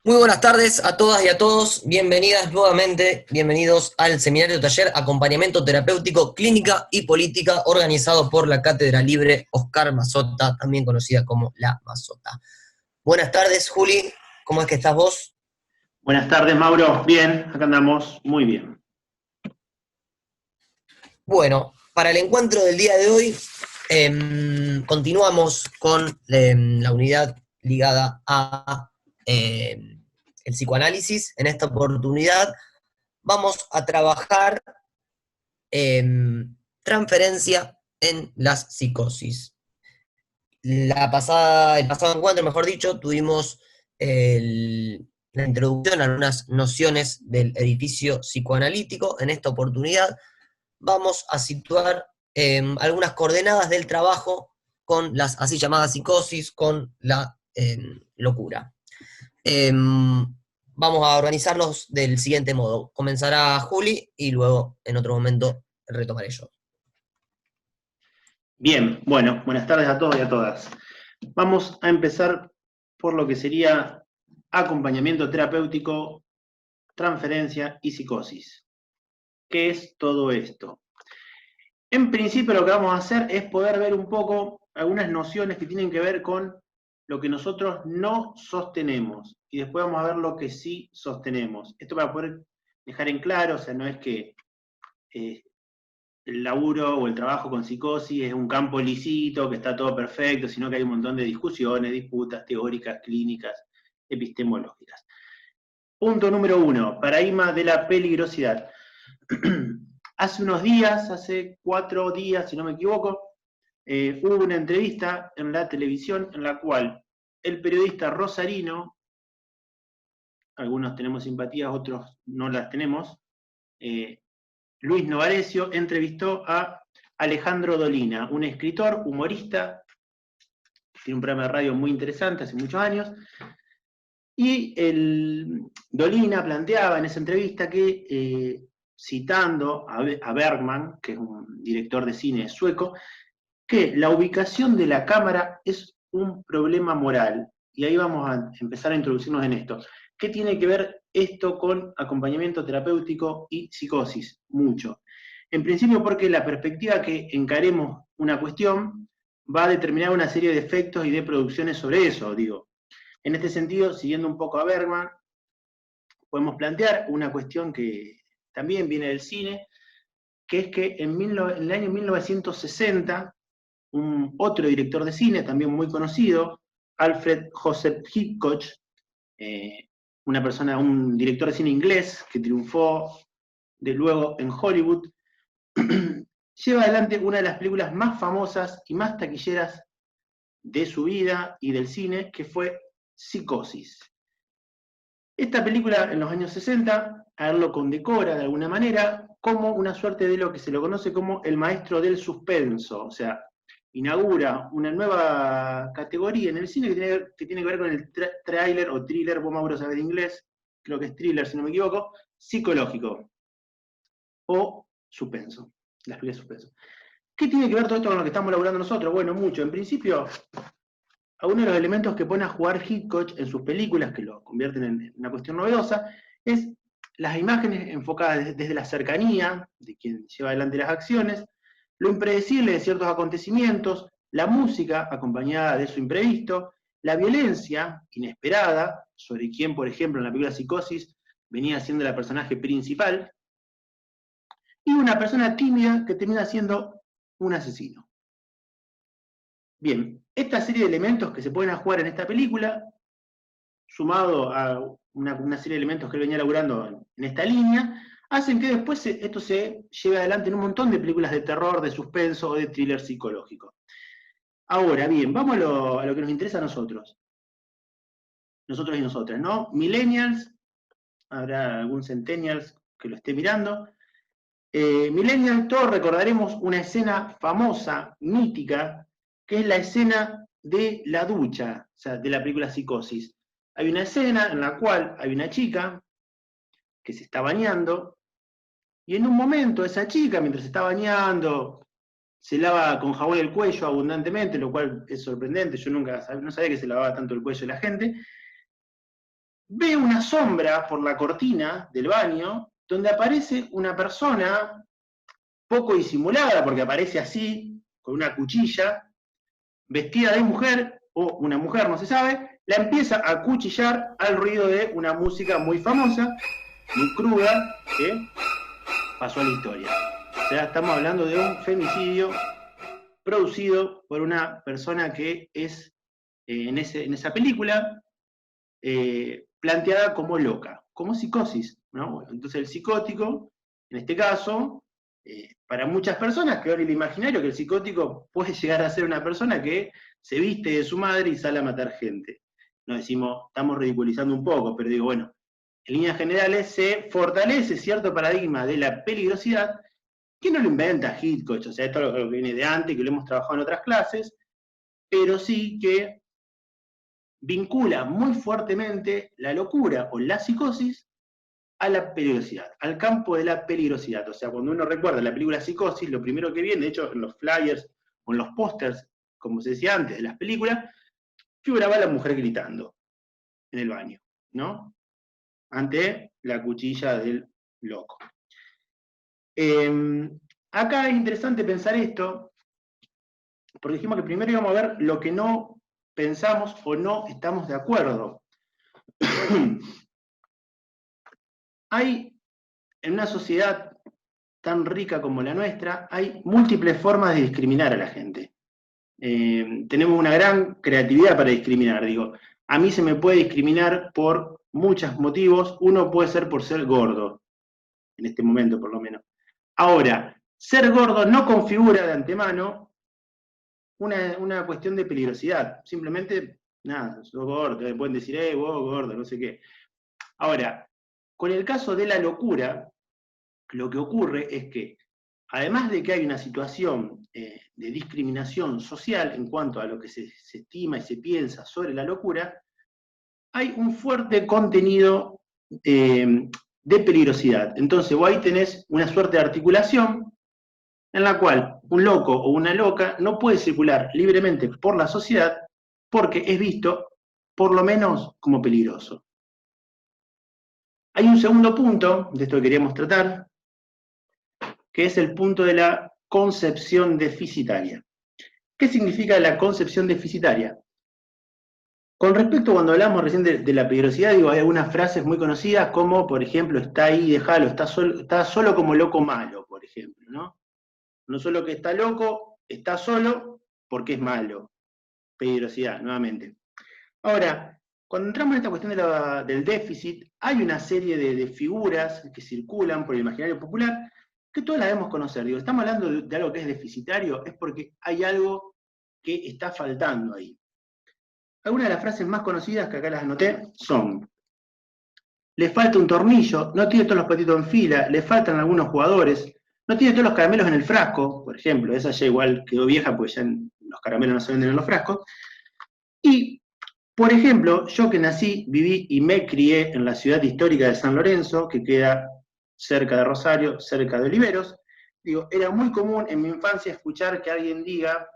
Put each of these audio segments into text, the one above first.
Muy buenas tardes a todas y a todos, bienvenidas nuevamente, bienvenidos al seminario taller Acompañamiento Terapéutico, Clínica y Política, organizado por la Cátedra Libre Oscar Mazota, también conocida como La Mazota. Buenas tardes, Juli, ¿cómo es que estás vos? Buenas tardes, Mauro. Bien, acá andamos muy bien. Bueno, para el encuentro del día de hoy, continuamos con la unidad ligada a el psicoanálisis. En esta oportunidad vamos a trabajar transferencia en las psicosis. El pasado encuentro, mejor dicho, tuvimos la introducción a algunas nociones del edificio psicoanalítico. En esta oportunidad vamos a situar algunas coordenadas del trabajo con las así llamadas psicosis, con la locura. Vamos a organizarlos del siguiente modo. Comenzará Juli y luego en otro momento retomaré yo. Bien, bueno, buenas tardes a todos y a todas. Vamos a empezar por lo que sería acompañamiento terapéutico, transferencia y psicosis. ¿Qué es todo esto? En principio lo que vamos a hacer es poder ver un poco algunas nociones que tienen que ver con lo que nosotros no sostenemos y después vamos a ver lo que sí sostenemos. Esto para poder dejar en claro, o sea, no es que el laburo o el trabajo con psicosis es un campo lícito, que está todo perfecto, sino que hay un montón de discusiones, disputas teóricas, clínicas, epistemológicas. Punto número 1, paradigma de la peligrosidad. Hace unos días, hace 4 días, si no me equivoco, hubo una entrevista en la televisión en la cual el periodista rosarino, algunos tenemos simpatías, otros no las tenemos, Luis Novarecio, entrevistó a Alejandro Dolina, un escritor, humorista, tiene un programa de radio muy interesante hace muchos años, y Dolina planteaba en esa entrevista que, citando a Bergman, que es un director de cine sueco, que la ubicación de la cámara es un problema moral. Y ahí vamos a empezar a introducirnos en esto. ¿Qué tiene que ver esto con acompañamiento terapéutico y psicosis? Mucho. En principio porque la perspectiva que encaremos una cuestión va a determinar una serie de efectos y de producciones sobre eso, digo. En este sentido, siguiendo un poco a Bergman, podemos plantear una cuestión que también viene del cine, que es que en el año 1960, otro director de cine, también muy conocido, Alfred Joseph Hitchcock, un director de cine inglés que triunfó de luego en Hollywood, lleva adelante una de las películas más famosas y más taquilleras de su vida y del cine, que fue Psicosis. Esta película en los años 60, a él lo condecora de alguna manera como una suerte de lo que se lo conoce como el maestro del suspenso, o sea, inaugura una nueva categoría en el cine que tiene que ver con el thriller o thriller, vos Mauro sabés de inglés, creo que es thriller si no me equivoco, psicológico o suspenso, las películas de suspenso. ¿Qué tiene que ver todo esto con lo que estamos elaborando nosotros? Bueno, mucho. En principio, uno de los elementos que pone a jugar Hitchcock en sus películas, que lo convierten en una cuestión novedosa, es las imágenes enfocadas desde la cercanía de quien lleva adelante las acciones, lo impredecible de ciertos acontecimientos, la música acompañada de su imprevisto, la violencia inesperada, sobre quien, por ejemplo, en la película Psicosis venía siendo la personaje principal, y una persona tímida que termina siendo un asesino. Bien, esta serie de elementos que se pueden jugar en esta película, sumado a una serie de elementos que él venía elaborando en esta línea, hacen que después esto se lleve adelante en un montón de películas de terror, de suspenso o de thriller psicológico. Ahora, bien, vamos a lo que nos interesa a nosotros. Nosotros y nosotras, ¿no? Millennials, habrá algún centennials que lo esté mirando. Millennials, todos recordaremos una escena famosa, mítica, que es la escena de la ducha, o sea, de la película Psicosis. Hay una escena en la cual hay una chica que se está bañando, y en un momento esa chica, mientras se está bañando, se lava con jabón el cuello abundantemente, lo cual es sorprendente, yo no sabía que se lavaba tanto el cuello la gente. Ve una sombra por la cortina del baño, donde aparece una persona poco disimulada, porque aparece así, con una cuchilla, vestida de mujer, o una mujer, no se sabe, la empieza a cuchillar al ruido de una música muy famosa, muy cruda, que pasó a la historia. O sea, estamos hablando de un femicidio producido por una persona que es, en esa película, planteada como loca, como psicosis, ¿no? Bueno, entonces el psicótico, en este caso, para muchas personas quedó en el imaginario que el psicótico puede llegar a ser una persona que se viste de su madre y sale a matar gente. Nos decimos, estamos ridiculizando un poco, pero digo, bueno, en líneas generales se fortalece cierto paradigma de la peligrosidad que no lo inventa Hitchcock, o sea, esto es lo que viene de antes, que lo hemos trabajado en otras clases, pero sí que vincula muy fuertemente la locura o la psicosis a la peligrosidad, al campo de la peligrosidad. O sea, cuando uno recuerda la película Psicosis, lo primero que viene, de hecho, en los flyers o en los pósters, como se decía antes, de las películas, figuraba a la mujer gritando en el baño, ¿no? Ante la cuchilla del loco. Acá es interesante pensar esto, porque dijimos que primero íbamos a ver lo que no pensamos o no estamos de acuerdo. Hay, en una sociedad tan rica como la nuestra, hay múltiples formas de discriminar a la gente. Tenemos una gran creatividad para discriminar, digo. A mí se me puede discriminar por muchos motivos. Uno puede ser por ser gordo, en este momento por lo menos. Ahora, ser gordo no configura de antemano una cuestión de peligrosidad. Simplemente, nada, sos gordo, te pueden decir, vos gordo, no sé qué. Ahora, con el caso de la locura, lo que ocurre es que, además de que hay una situación de discriminación social en cuanto a lo que se estima y se piensa sobre la locura, hay un fuerte contenido de peligrosidad. Entonces, vos ahí tenés una suerte de articulación en la cual un loco o una loca no puede circular libremente por la sociedad porque es visto, por lo menos, como peligroso. Hay un segundo punto de esto que queríamos tratar, que es el punto de la concepción deficitaria. ¿Qué significa la concepción deficitaria? Con respecto a cuando hablamos recién de la peligrosidad, digo, hay algunas frases muy conocidas como, por ejemplo, está ahí, déjalo, está solo como loco malo, por ejemplo, ¿no? No solo que está loco, está solo porque es malo. Peligrosidad, nuevamente. Ahora, cuando entramos en esta cuestión del déficit, hay una serie de figuras que circulan por el imaginario popular que todas las debemos conocer. Digo, estamos hablando de algo que es deficitario, es porque hay algo que está faltando ahí. Algunas de las frases más conocidas que acá las anoté son: le falta un tornillo, no tiene todos los patitos en fila, le faltan algunos jugadores, no tiene todos los caramelos en el frasco, por ejemplo, esa ya igual quedó vieja porque ya los caramelos no se venden en los frascos. Y, por ejemplo, yo que nací, viví y me crié en la ciudad histórica de San Lorenzo, que queda cerca de Rosario, cerca de Oliveros, digo, era muy común en mi infancia escuchar que alguien diga,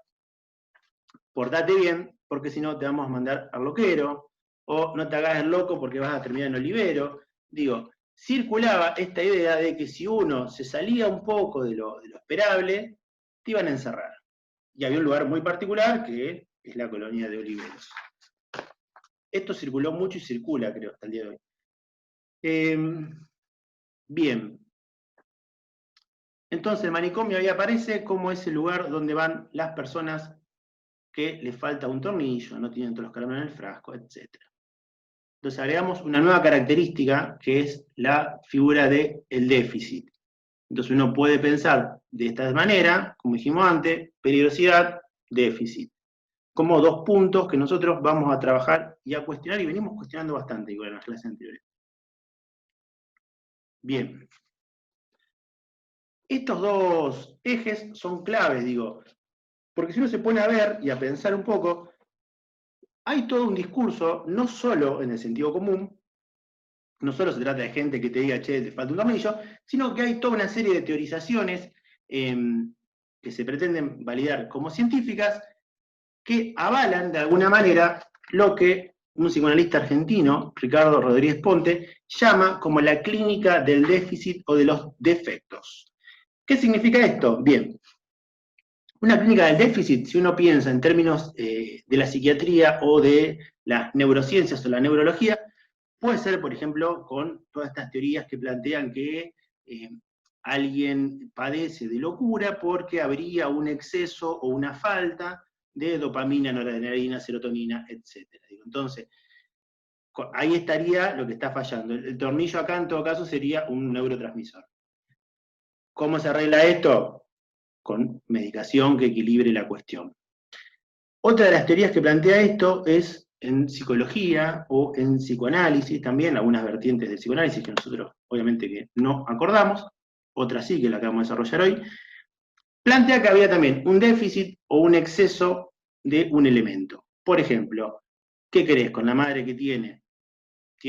portate bien, porque si no te vamos a mandar al loquero, o no te hagas el loco porque vas a terminar en Olivero. Digo, circulaba esta idea de que si uno se salía un poco de lo esperable, te iban a encerrar. Y había un lugar muy particular que es la colonia de Oliveros. Esto circuló mucho y circula, creo, hasta el día de hoy. Bien. Entonces el manicomio ahí aparece como ese lugar donde van las personas que les falta un tornillo, no tienen todos los caramelos en el frasco, etc. Entonces agregamos una nueva característica que es la figura del déficit. Entonces uno puede pensar de esta manera, como dijimos antes, peligrosidad, déficit, como dos puntos que nosotros vamos a trabajar y a cuestionar, y venimos cuestionando bastante igual en las clases anteriores. Bien. Estos dos ejes son claves, digo, porque si uno se pone a ver y a pensar un poco, hay todo un discurso, no solo en el sentido común, no solo se trata de gente que te diga, che, te falta un tornillo, sino que hay toda una serie de teorizaciones que que se pretenden validar como científicas, que avalan de alguna manera lo que un psicoanalista argentino, Ricardo Rodríguez Ponte, llama como la clínica del déficit o de los defectos. ¿Qué significa esto? Bien, una clínica del déficit, si uno piensa en términos de la psiquiatría o de las neurociencias o la neurología, puede ser, por ejemplo, con todas estas teorías que plantean que alguien padece de locura porque habría un exceso o una falta de dopamina, noradrenalina, serotonina, etc. Entonces, ahí estaría lo que está fallando. El tornillo acá, en todo caso, sería un neurotransmisor. ¿Cómo se arregla esto? Con medicación que equilibre la cuestión. Otra de las teorías que plantea esto es en psicología o en psicoanálisis, también algunas vertientes del psicoanálisis que nosotros obviamente que no acordamos, otras sí que la acabamos de desarrollar hoy, plantea que había también un déficit o un exceso de un elemento. Por ejemplo, ¿qué querés con la madre que tiene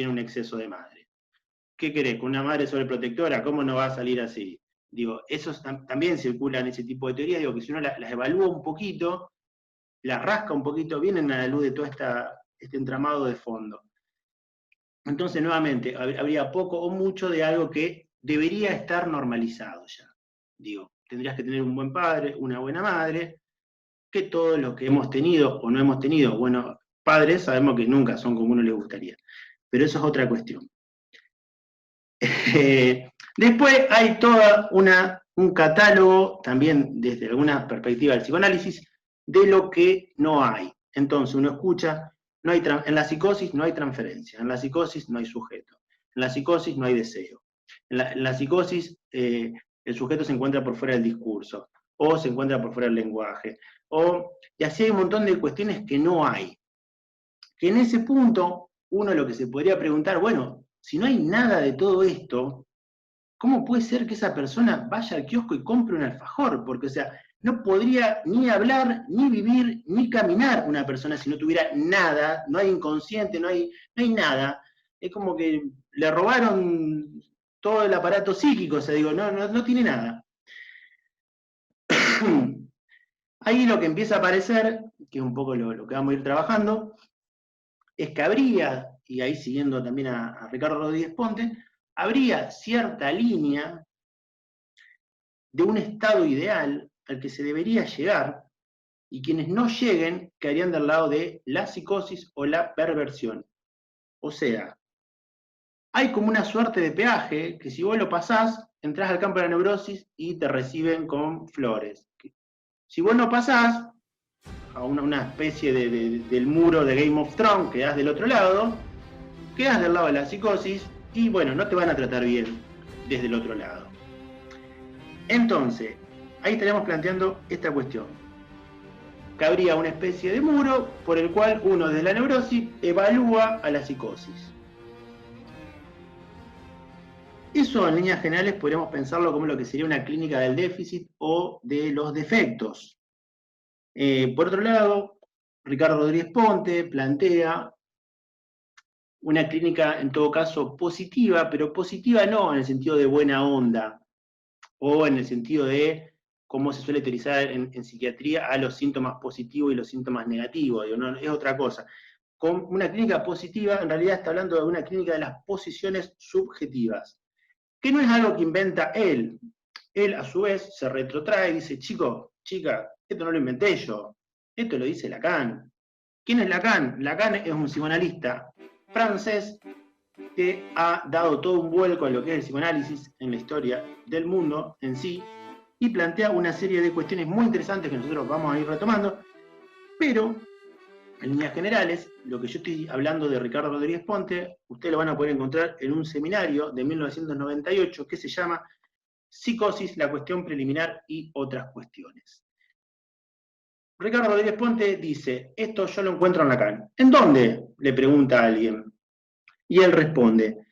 un exceso de madre? ¿Qué querés con una madre sobreprotectora? ¿Cómo no va a salir así? Digo, esos también circulan ese tipo de teorías, digo que si uno las evalúa un poquito, las rasca un poquito, vienen a la luz de todo este entramado de fondo. Entonces, nuevamente, habría poco o mucho de algo que debería estar normalizado ya. Digo, tendrías que tener un buen padre, una buena madre, que todos los que hemos tenido o no hemos tenido buenos padres, sabemos que nunca son como uno les gustaría. Pero eso es otra cuestión. Después hay todo un catálogo, también desde alguna perspectiva del psicoanálisis, de lo que no hay. Entonces uno escucha, en la psicosis no hay transferencia, en la psicosis no hay sujeto, en la psicosis no hay deseo, en la psicosis el sujeto se encuentra por fuera del discurso, o se encuentra por fuera del lenguaje, y así hay un montón de cuestiones que no hay. Que en ese punto uno lo que se podría preguntar, bueno, si no hay nada de todo esto, ¿cómo puede ser que esa persona vaya al kiosco y compre un alfajor? Porque, o sea, no podría ni hablar, ni vivir, ni caminar una persona si no tuviera nada, no hay inconsciente, no hay nada. Es como que le robaron todo el aparato psíquico, o sea, digo, no tiene nada. Ahí lo que empieza a aparecer, que es un poco lo que vamos a ir trabajando, es que habría, y ahí siguiendo también a Ricardo Rodríguez Ponte, habría cierta línea de un estado ideal al que se debería llegar, y quienes no lleguen quedarían del lado de la psicosis o la perversión. O sea, hay como una suerte de peaje que si vos lo pasás, entrás al campo de la neurosis y te reciben con flores. Si vos no pasás a una especie del muro de Game of Thrones, quedás del otro lado, quedás del lado de la psicosis y bueno, no te van a tratar bien desde el otro lado. Entonces, ahí estaríamos planteando esta cuestión. Que habría una especie de muro por el cual uno desde la neurosis evalúa a la psicosis. Eso en líneas generales podríamos pensarlo como lo que sería una clínica del déficit o de los defectos. Por otro lado, Ricardo Rodríguez Ponte plantea una clínica en todo caso positiva, pero positiva no en el sentido de buena onda, o en el sentido de cómo se suele utilizar en psiquiatría a los síntomas positivos y los síntomas negativos, digo, no, es otra cosa. Con una clínica positiva, en realidad está hablando de una clínica de las posiciones subjetivas, que no es algo que inventa él. Él, a su vez, se retrotrae y dice, chico, chica, esto no lo inventé yo, esto lo dice Lacan. ¿Quién es Lacan? Lacan es un psicoanalista francés que ha dado todo un vuelco a lo que es el psicoanálisis en la historia del mundo en sí, y plantea una serie de cuestiones muy interesantes que nosotros vamos a ir retomando, pero en líneas generales, lo que yo estoy hablando de Ricardo Rodríguez Ponte, ustedes lo van a poder encontrar en un seminario de 1998 que se llama Psicosis, la cuestión preliminar y otras cuestiones. Ricardo Rodríguez Ponte dice, esto yo lo encuentro en Lacan. ¿En dónde? Le pregunta a alguien. Y él responde,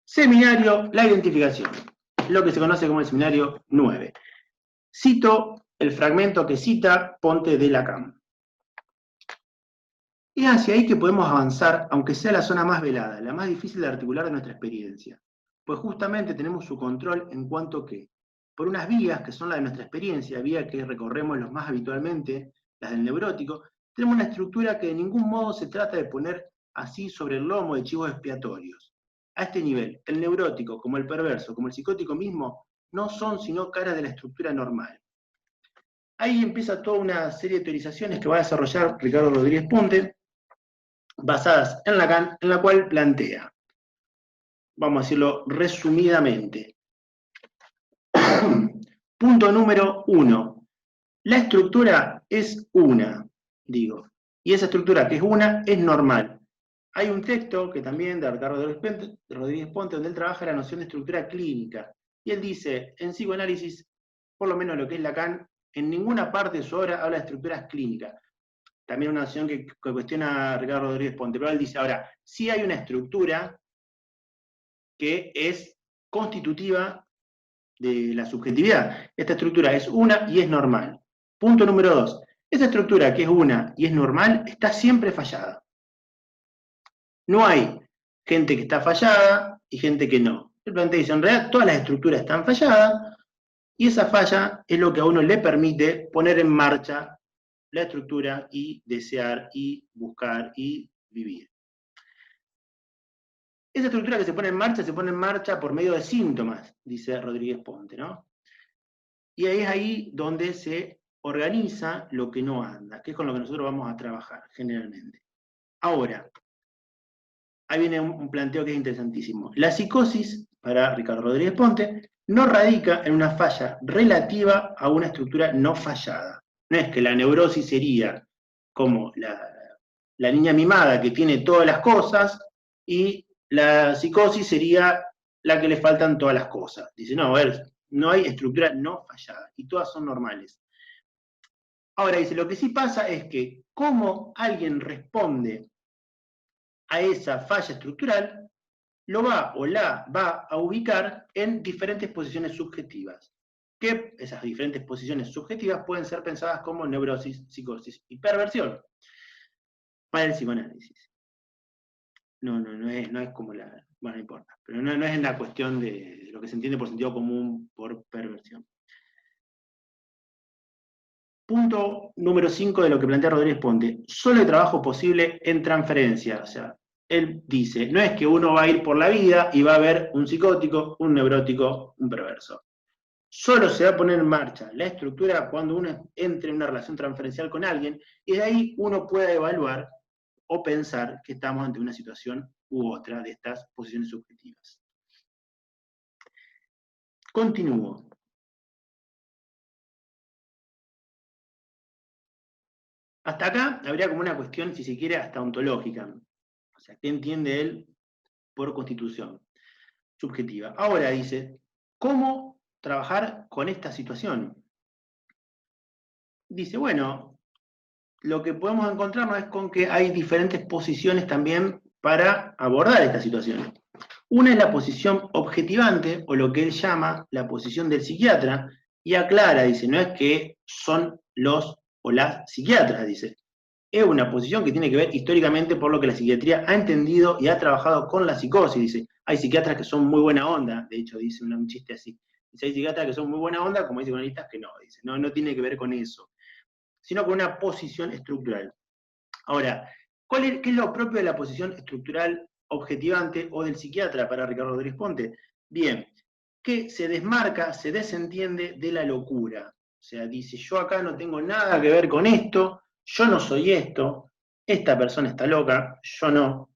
seminario La Identificación, lo que se conoce como el seminario 9. Cito el fragmento que cita Ponte de Lacan. Es hacia ahí que podemos avanzar, aunque sea la zona más velada, la más difícil de articular de nuestra experiencia, pues justamente tenemos su control en cuanto que, por unas vías que son las de nuestra experiencia, vías que recorremos los más habitualmente, las del neurótico, tenemos una estructura que de ningún modo se trata de poner así sobre el lomo de chivos expiatorios. A este nivel, el neurótico, como el perverso, como el psicótico mismo, no son sino caras de la estructura normal. Ahí empieza toda una serie de teorizaciones que va a desarrollar Ricardo Rodríguez Ponte, basadas en Lacan, en la cual plantea, vamos a decirlo resumidamente. Punto número 1. La estructura es una, digo, y esa estructura que es una es normal. Hay un texto que también de Ricardo Rodríguez Ponte, donde él trabaja la noción de estructura clínica, y él dice, en psicoanálisis, por lo menos lo que es Lacan, en ninguna parte de su obra habla de estructuras clínicas. También una noción que cuestiona Ricardo Rodríguez Ponte, pero él dice, ahora, sí hay una estructura que es constitutiva de la subjetividad. Esta estructura es una y es normal. Punto número 2. Esa estructura que es una y es normal está siempre fallada. No hay gente que está fallada y gente que no. El plantea dice, en realidad todas las estructuras están falladas y esa falla es lo que a uno le permite poner en marcha la estructura y desear y buscar y vivir. Esa estructura que se pone en marcha por medio de síntomas, dice Rodríguez Ponte, ¿no? Y ahí es ahí donde se organiza lo que no anda, que es con lo que nosotros vamos a trabajar generalmente. Ahora, ahí viene un planteo que es interesantísimo. La psicosis, para Ricardo Rodríguez Ponte, no radica en una falla relativa a una estructura no fallada. No es que la neurosis sería como la niña mimada que tiene todas las cosas y la psicosis sería la que le faltan todas las cosas. Dice, no, a ver, no hay estructura no fallada y todas son normales. Ahora dice, lo que sí pasa es que cómo alguien responde a esa falla estructural, lo va o la va a ubicar en diferentes posiciones subjetivas. Que esas diferentes posiciones subjetivas pueden ser pensadas como neurosis, psicosis y perversión para el psicoanálisis. No es como la... Bueno, no importa, pero no es en la cuestión de lo que se entiende por sentido común por perversión. Punto número 5 de lo que plantea Rodríguez Ponte. Solo hay trabajo posible en transferencia. O sea, él dice, no es que uno va a ir por la vida y va a ver un psicótico, un neurótico, un perverso. Solo se va a poner en marcha la estructura cuando uno entre en una relación transferencial con alguien y de ahí uno pueda evaluar o pensar que estamos ante una situación u otra de estas posiciones subjetivas. Continúo. Hasta acá habría como una cuestión, si se quiere, hasta ontológica. O sea, ¿qué entiende él por constitución subjetiva? Ahora dice, ¿cómo trabajar con esta situación? Dice, bueno, lo que podemos encontrarnos es con que hay diferentes posiciones también para abordar esta situación. Una es la posición objetivante, o lo que él llama la posición del psiquiatra, y aclara, dice, no es que son los o las psiquiatras, dice. Es una posición que tiene que ver históricamente por lo que la psiquiatría ha entendido y ha trabajado con la psicosis, dice. Hay psiquiatras que son muy buena onda, de hecho dice un chiste así. Dice, hay psiquiatras que son muy buena onda, como hay psicoanalistas que no, dice. No tiene que ver con eso, sino con una posición estructural. Ahora, ¿qué es lo propio de la posición estructural objetivante o del psiquiatra para Ricardo Rodríguez Ponte? Bien, que se desmarca, se desentiende de la locura. O sea, dice, yo acá no tengo nada que ver con esto, yo no soy esto, esta persona está loca, yo no.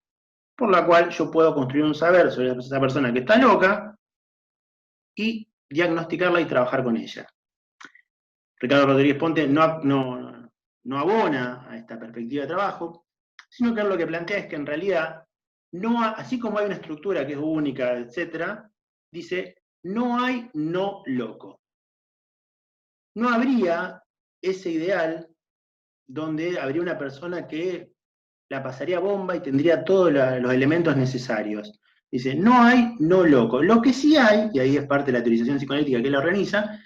Por la cual yo puedo construir un saber sobre esa persona que está loca y diagnosticarla y trabajar con ella. Ricardo Rodríguez Ponte no abona a esta perspectiva de trabajo, sino que él lo que plantea es que en realidad, así como hay una estructura que es única, etc., dice, no hay no loco. No habría ese ideal donde habría una persona que la pasaría bomba y tendría todos los elementos necesarios. Dice, no hay no loco. Lo que sí hay, y ahí es parte de la teorización psicoanalítica que él organiza,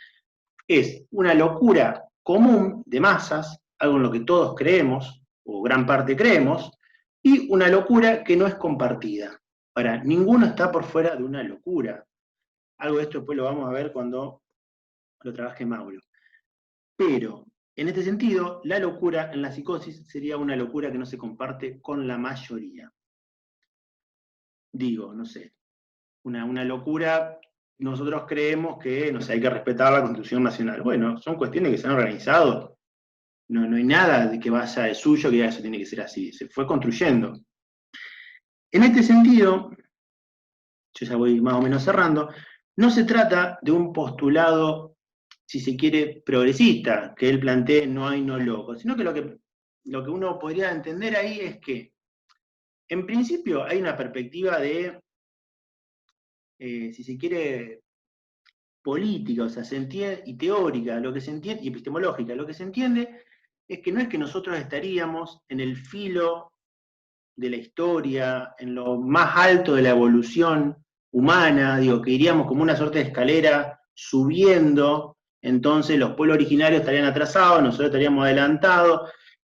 es una locura común de masas, algo en lo que todos creemos, o gran parte creemos, y una locura que no es compartida. Ahora, ninguno está por fuera de una locura. Algo de esto después lo vamos a ver cuando lo trabaje Mauro. Pero, en este sentido, la locura en la psicosis sería una locura que no se comparte con la mayoría. Digo, no sé, una locura, nosotros creemos que, no sé, hay que respetar la Constitución Nacional. Bueno, son cuestiones que se han organizado. No hay nada de que vaya de suyo que eso tiene que ser así. Se fue construyendo. En este sentido, yo ya voy más o menos cerrando, no se trata de un postulado, si se quiere, progresista, que él plantee no hay no loco, sino que lo que uno podría entender ahí es que, en principio, hay una perspectiva de, si se quiere, política, o sea, se entiende, y teórica, lo que se entiende, y epistemológica, lo que se entiende es que no es que nosotros estaríamos en el filo de la historia, en lo más alto de la evolución humana, digo, que iríamos como una suerte de escalera subiendo, entonces los pueblos originarios estarían atrasados, nosotros estaríamos adelantados,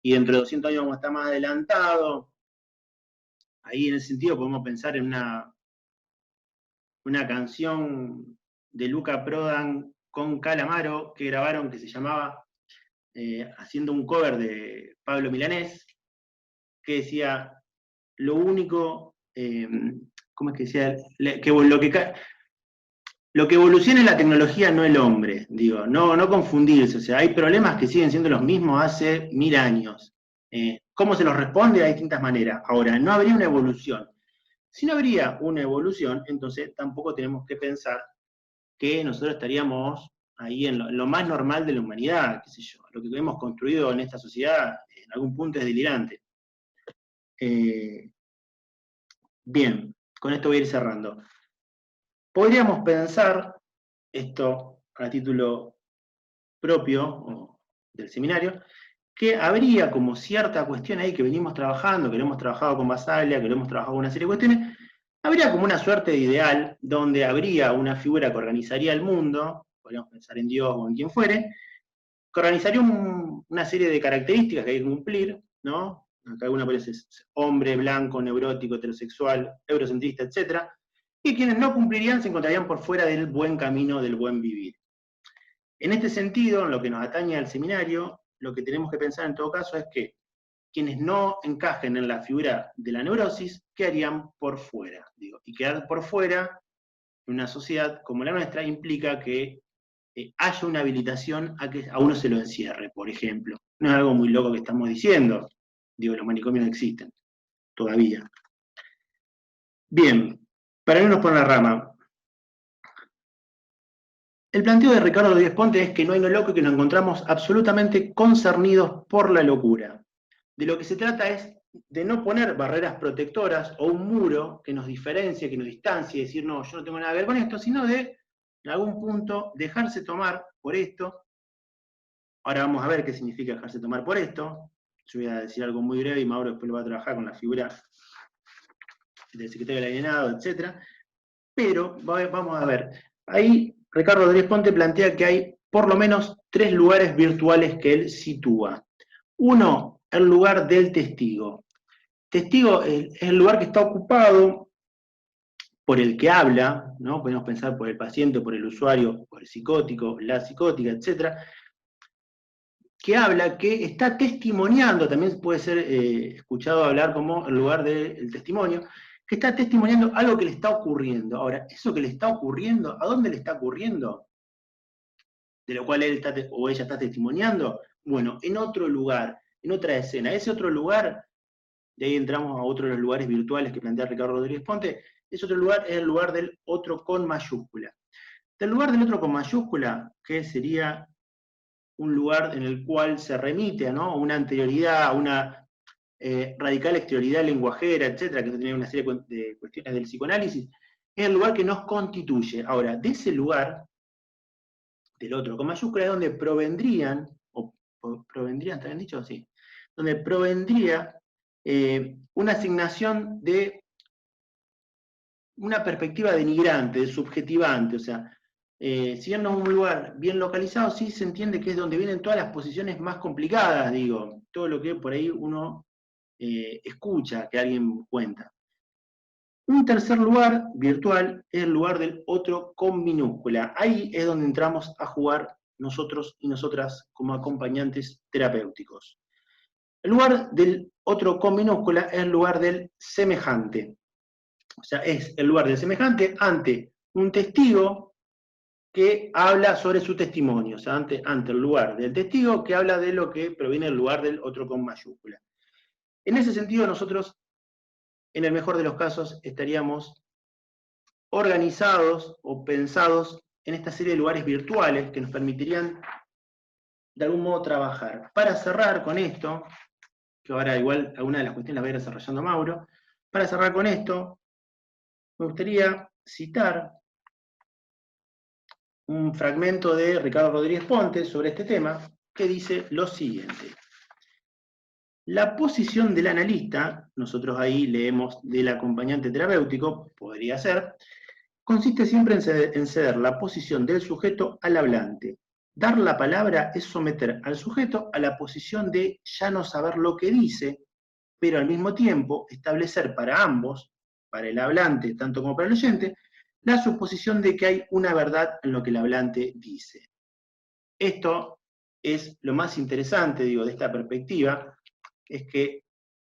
y dentro de 200 años vamos a estar más adelantados. Ahí en ese sentido podemos pensar en una canción de Luca Prodan con Calamaro que grabaron que se llamaba, haciendo un cover de Pablo Milanés, que decía, lo único, ¿cómo es que decía? Lo que evoluciona es la tecnología, no el hombre, digo, no confundirse, o sea, hay problemas que siguen siendo los mismos hace 1000 años. ¿Cómo se los responde? De distintas maneras. Ahora, no habría una evolución. Si no habría una evolución, entonces tampoco tenemos que pensar que nosotros estaríamos ahí en lo más normal de la humanidad, qué sé yo. Lo que hemos construido en esta sociedad en algún punto es delirante. Bien, con esto voy a ir cerrando. Podríamos pensar, esto a título propio del seminario, que habría como cierta cuestión ahí que venimos trabajando, que lo hemos trabajado con Basaglia, que lo hemos trabajado con una serie de cuestiones, habría como una suerte de ideal donde habría una figura que organizaría el mundo, podríamos pensar en Dios o en quien fuere, que organizaría una serie de características que hay que cumplir, ¿no? Acá alguna parece hombre, blanco, neurótico, heterosexual, eurocentrista, etc. Y quienes no cumplirían se encontrarían por fuera del buen camino, del buen vivir. En este sentido, en lo que nos atañe al seminario, lo que tenemos que pensar en todo caso es que quienes no encajen en la figura de la neurosis quedarían por fuera. Digo, y quedar por fuera en una sociedad como la nuestra implica que haya una habilitación a que a uno se lo encierre, por ejemplo. No es algo muy loco que estamos diciendo. Digo, los manicomios no existen todavía. Bien, para irnos por la rama. El planteo de Ricardo Díez Ponte es que no hay no loco y que nos encontramos absolutamente concernidos por la locura. De lo que se trata es de no poner barreras protectoras o un muro que nos diferencie, que nos distancie, decir, no, yo no tengo nada que ver con esto, sino de, en algún punto, dejarse tomar por esto. Ahora vamos a ver qué significa dejarse tomar por esto. Yo voy a decir algo muy breve y Mauro después lo va a trabajar con la figura del secretario del alienado, etc. Pero vamos a ver. Ahí Ricardo Rodríguez Ponte plantea que hay por lo menos 3 lugares virtuales que él sitúa. Uno, el lugar del testigo. Testigo es el lugar que está ocupado por el que habla, ¿no? Podemos pensar por el paciente, por el usuario, por el psicótico, la psicótica, etc., que habla, que está testimoniando, también puede ser escuchado hablar como el lugar del testimonio, que está testimoniando algo que le está ocurriendo. Ahora, eso que le está ocurriendo, ¿a dónde le está ocurriendo? De lo cual él o ella está testimoniando. Bueno, en otro lugar, en otra escena. Ese otro lugar, de ahí entramos a otro de los lugares virtuales que plantea Ricardo Rodríguez Ponte, ese otro lugar es el lugar del otro con mayúscula. Del lugar del otro con mayúscula, que sería un lugar en el cual se remite, ¿no?, una anterioridad, una radical exterioridad lenguajera, etcétera, que tiene una serie de cuestiones del psicoanálisis, es el lugar que nos constituye. Ahora, de ese lugar, del otro con mayúscula, es donde provendrían, o provendrían, ¿está bien dicho? Sí, donde provendría una asignación de una perspectiva denigrante, de subjetivante, o sea, si bien no es un lugar bien localizado, sí se entiende que es donde vienen todas las posiciones más complicadas, digo, todo lo que por ahí uno escucha que alguien cuenta. Un tercer lugar virtual es el lugar del otro con minúscula. Ahí es donde entramos a jugar nosotros y nosotras como acompañantes terapéuticos. El lugar del otro con minúscula es el lugar del semejante. O sea, es el lugar del semejante ante un testigo que habla sobre su testimonio, o sea, ante el lugar del testigo que habla de lo que proviene del lugar del otro con mayúscula. En ese sentido, nosotros, en el mejor de los casos, estaríamos organizados o pensados en esta serie de lugares virtuales que nos permitirían de algún modo trabajar. Para cerrar con esto, que ahora igual alguna de las cuestiones las va a ir desarrollando Mauro, para cerrar con esto, me gustaría citar un fragmento de Ricardo Rodríguez Pontes sobre este tema, que dice lo siguiente. La posición del analista, nosotros ahí leemos del acompañante terapéutico, podría ser, consiste siempre en ceder la posición del sujeto al hablante. Dar la palabra es someter al sujeto a la posición de ya no saber lo que dice, pero al mismo tiempo establecer para ambos, para el hablante tanto como para el oyente, la suposición de que hay una verdad en lo que el hablante dice. Esto es lo más interesante, digo, de esta perspectiva, es que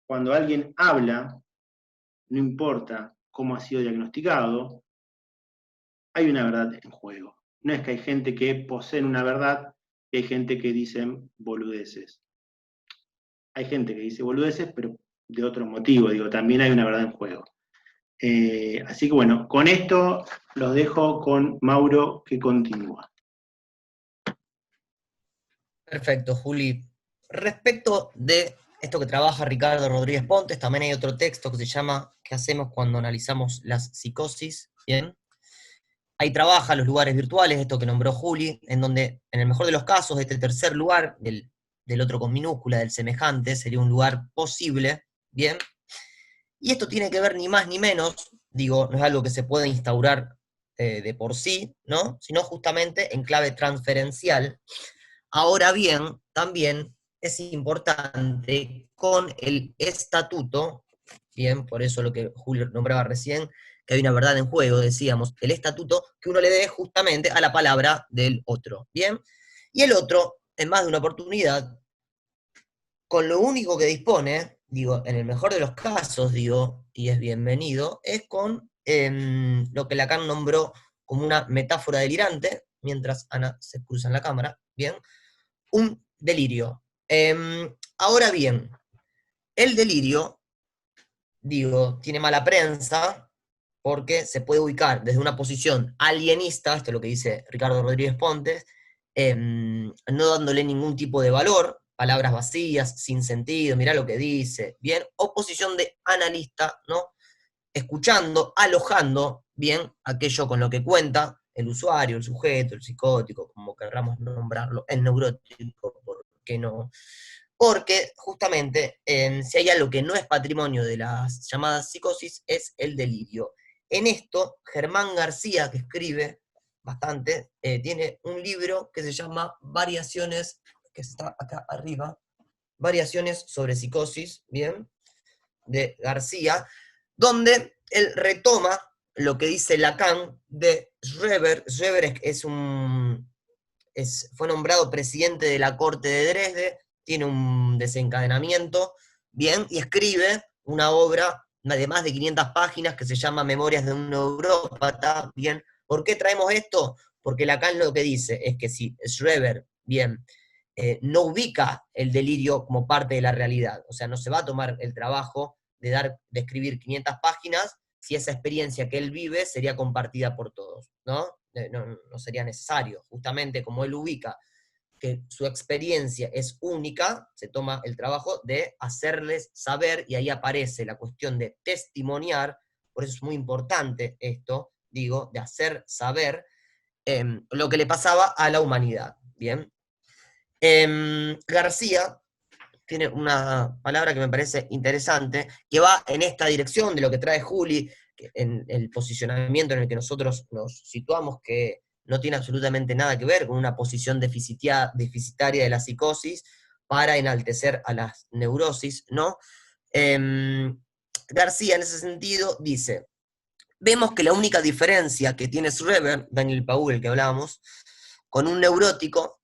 cuando alguien habla, no importa cómo ha sido diagnosticado, hay una verdad en juego. No es que hay gente que posee una verdad y hay gente que dicen boludeces. Hay gente que dice boludeces, pero de otro motivo, digo, también hay una verdad en juego. Así que bueno, con esto los dejo con Mauro que continúa. Perfecto, Juli. Respecto de esto que trabaja Ricardo Rodríguez Pontes, también hay otro texto que se llama ¿Qué hacemos cuando analizamos las psicosis? Bien. Ahí trabaja los lugares virtuales, esto que nombró Juli, en donde, en el mejor de los casos, este tercer lugar, del otro con minúscula, del semejante, sería un lugar posible, ¿bien? Y esto tiene que ver ni más ni menos, digo, no es algo que se puede instaurar de por sí, ¿no? Sino justamente en clave transferencial. Ahora bien, también es importante con el estatuto, bien, por eso lo que Julio nombraba recién, que hay una verdad en juego, decíamos, el estatuto que uno le dé justamente a la palabra del otro, bien, y el otro, en más de una oportunidad, con lo único que dispone, digo, en el mejor de los casos, digo, y es bienvenido, es con lo que Lacan nombró como una metáfora delirante, mientras Ana se cruza en la cámara, bien, un delirio. Ahora bien, el delirio, digo, tiene mala prensa porque se puede ubicar desde una posición alienista, esto es lo que dice Ricardo Rodríguez Pontes, no dándole ningún tipo de valor, palabras vacías, sin sentido, mirá lo que dice, bien, o posición de analista, ¿no? Escuchando, alojando, bien, aquello con lo que cuenta el usuario, el sujeto, el psicótico, como querramos nombrarlo, el neurótico, ¿por qué no? Porque justamente si hay algo que no es patrimonio de las llamadas psicosis es el delirio. En esto, Germán García, que escribe bastante, tiene un libro que se llama Variaciones, que está acá arriba, Variaciones sobre psicosis, ¿bien? De García, donde él retoma lo que dice Lacan de Schreber. Schreber fue nombrado presidente de la corte de Dresde, tiene un desencadenamiento, bien, y escribe una obra de más de 500 páginas que se llama Memorias de un neurópata, bien. ¿Por qué traemos esto? Porque Lacan lo que dice es que si Schreber, bien, no ubica el delirio como parte de la realidad, o sea, no se va a tomar el trabajo de escribir 500 páginas si esa experiencia que él vive sería compartida por todos, ¿no? No sería necesario. Justamente como él ubica que su experiencia es única, se toma el trabajo de hacerles saber, y ahí aparece la cuestión de testimoniar, por eso es muy importante esto, digo, de hacer saber lo que le pasaba a la humanidad, ¿bien? García tiene una palabra que me parece interesante, que va en esta dirección de lo que trae Juli, en el posicionamiento en el que nosotros nos situamos, que no tiene absolutamente nada que ver con una posición deficitaria de la psicosis para enaltecer a las neurosis, ¿no? García, en ese sentido, dice, vemos que la única diferencia que tiene Schreber, Daniel Paul, el que hablábamos, con un neurótico,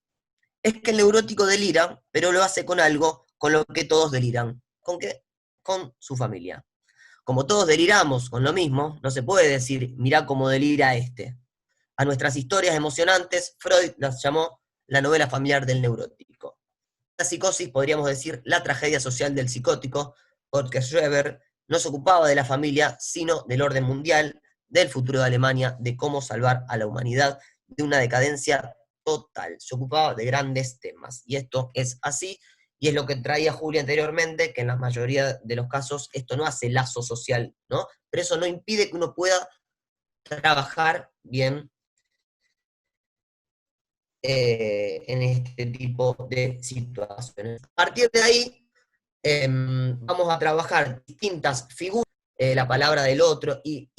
es que el neurótico delira, pero lo hace con algo con lo que todos deliran. ¿Con qué? Con su familia. Como todos deliramos con lo mismo, no se puede decir, mirá cómo delira este. A nuestras historias emocionantes, Freud las llamó la novela familiar del neurótico. La psicosis, podríamos decir, la tragedia social del psicótico, porque Schreber no se ocupaba de la familia, sino del orden mundial, del futuro de Alemania, de cómo salvar a la humanidad de una decadencia total. Se ocupaba de grandes temas. Y esto es así, y es lo que traía Julia anteriormente, que en la mayoría de los casos esto no hace lazo social, ¿no? Pero eso no impide que uno pueda trabajar bien en este tipo de situaciones. A partir de ahí, vamos a trabajar distintas figuras, la palabra del otro, y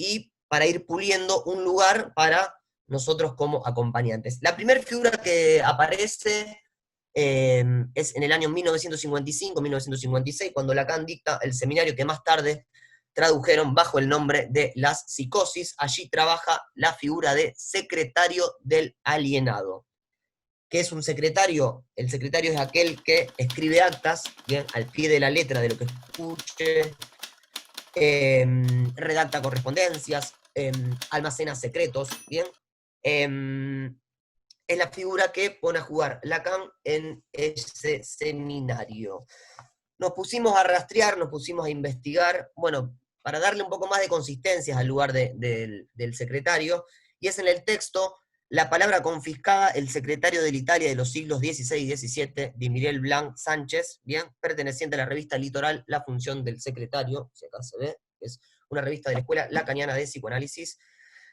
para ir puliendo un lugar para nosotros como acompañantes. La primera figura que aparece es en el año 1955-1956, cuando Lacan dicta el seminario que más tarde tradujeron bajo el nombre de Las Psicosis. Allí trabaja la figura de secretario del alienado. ¿Qué es un secretario? El secretario es aquel que escribe actas, bien, al pie de la letra de lo que escuche, redacta correspondencias, almacena secretos, bien. Es la figura que pone a jugar Lacan en ese seminario. Nos pusimos a rastrear, nos pusimos a investigar, bueno, para darle un poco más de consistencia al lugar del secretario, y es en el texto la palabra confiscada, el secretario de Italia de los siglos XVI y XVII, de Miguel Blanc Sánchez, bien, perteneciente a la revista Litoral, La función del secretario, si acá se ve, es una revista de la Escuela Lacaniana de Psicoanálisis,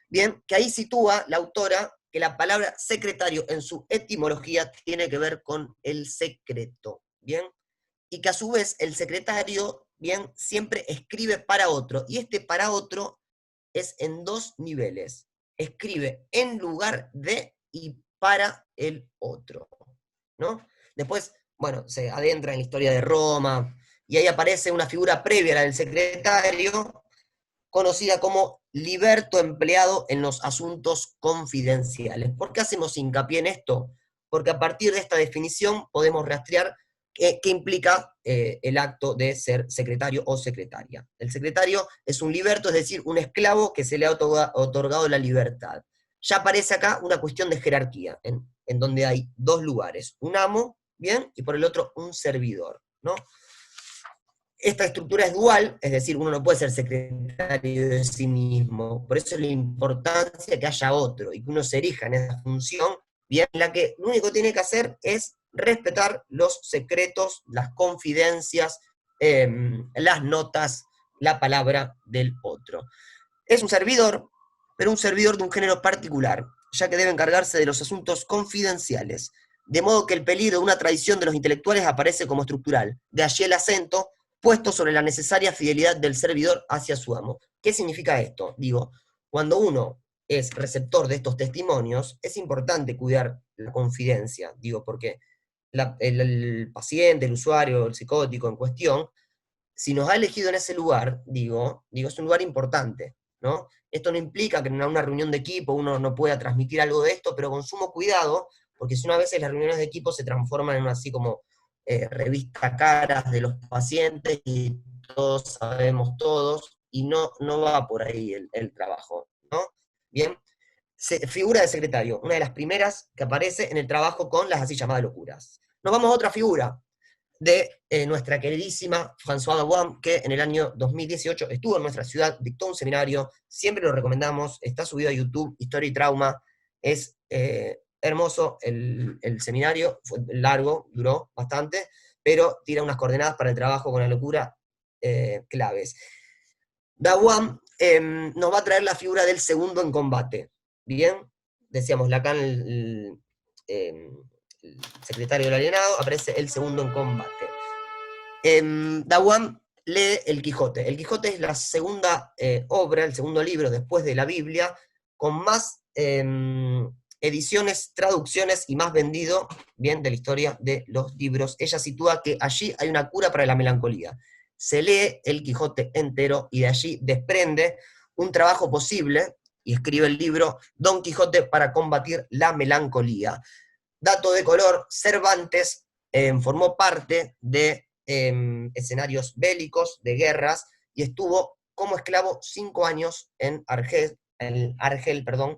bien, que ahí sitúa la autora que la palabra secretario en su etimología tiene que ver con el secreto, bien, y que a su vez el secretario, bien, siempre escribe para otro, y este para otro es en dos niveles. Escribe en lugar de y para el otro, ¿no? Después, bueno, se adentra en la historia de Roma, y ahí aparece una figura previa a la del secretario, conocida como liberto empleado en los asuntos confidenciales. ¿Por qué hacemos hincapié en esto? Porque a partir de esta definición podemos rastrear qué implica el acto de ser secretario o secretaria. El secretario es un liberto, es decir, un esclavo que se le ha otorgado la libertad. Ya aparece acá una cuestión de jerarquía, en donde hay dos lugares, un amo, bien, y por el otro un servidor, ¿no? Esta estructura es dual, es decir, uno no puede ser secretario de sí mismo, por eso es la importancia que haya otro, y que uno se erija en esa función, bien, en la que lo único que tiene que hacer es respetar los secretos, las confidencias, las notas, la palabra del otro. Es un servidor, pero un servidor de un género particular, ya que debe encargarse de los asuntos confidenciales, de modo que el peligro de una traición de los intelectuales aparece como estructural, de allí el acento puesto sobre la necesaria fidelidad del servidor hacia su amo. ¿Qué significa esto? Digo, cuando uno es receptor de estos testimonios, es importante cuidar la confidencia, digo, porque el paciente, el usuario, el psicótico en cuestión, si nos ha elegido en ese lugar, digo, es un lugar importante, ¿no? Esto no implica que en una reunión de equipo uno no pueda transmitir algo de esto, pero con sumo cuidado, porque si no, a veces las reuniones de equipo se transforman en una así como revista caras de los pacientes y todos sabemos todos, y no va por ahí el trabajo, ¿no? Bien, figura de secretario, una de las primeras que aparece en el trabajo con las así llamadas locuras. Nos vamos a otra figura, de nuestra queridísima Françoise Dabuan, que en el año 2018 estuvo en nuestra ciudad, dictó un seminario, siempre lo recomendamos, está subido a YouTube, Historia y Trauma, es hermoso el seminario, fue largo, duró bastante, pero tira unas coordenadas para el trabajo con la locura claves. Dabuan nos va a traer la figura del segundo en combate, ¿bien? Decíamos, Lacan, el secretario del alienado, aparece el segundo en combate. Dabuan lee El Quijote. El Quijote es la segunda obra, el segundo libro después de la Biblia, con más ediciones, traducciones y más vendido, bien, de la historia de los libros. Ella sitúa que allí hay una cura para la melancolía. Se lee El Quijote entero y de allí desprende un trabajo posible y escribe el libro Don Quijote para combatir la melancolía. Dato de color, Cervantes formó parte de escenarios bélicos, de guerras, y estuvo como esclavo 5 años en Argel, perdón,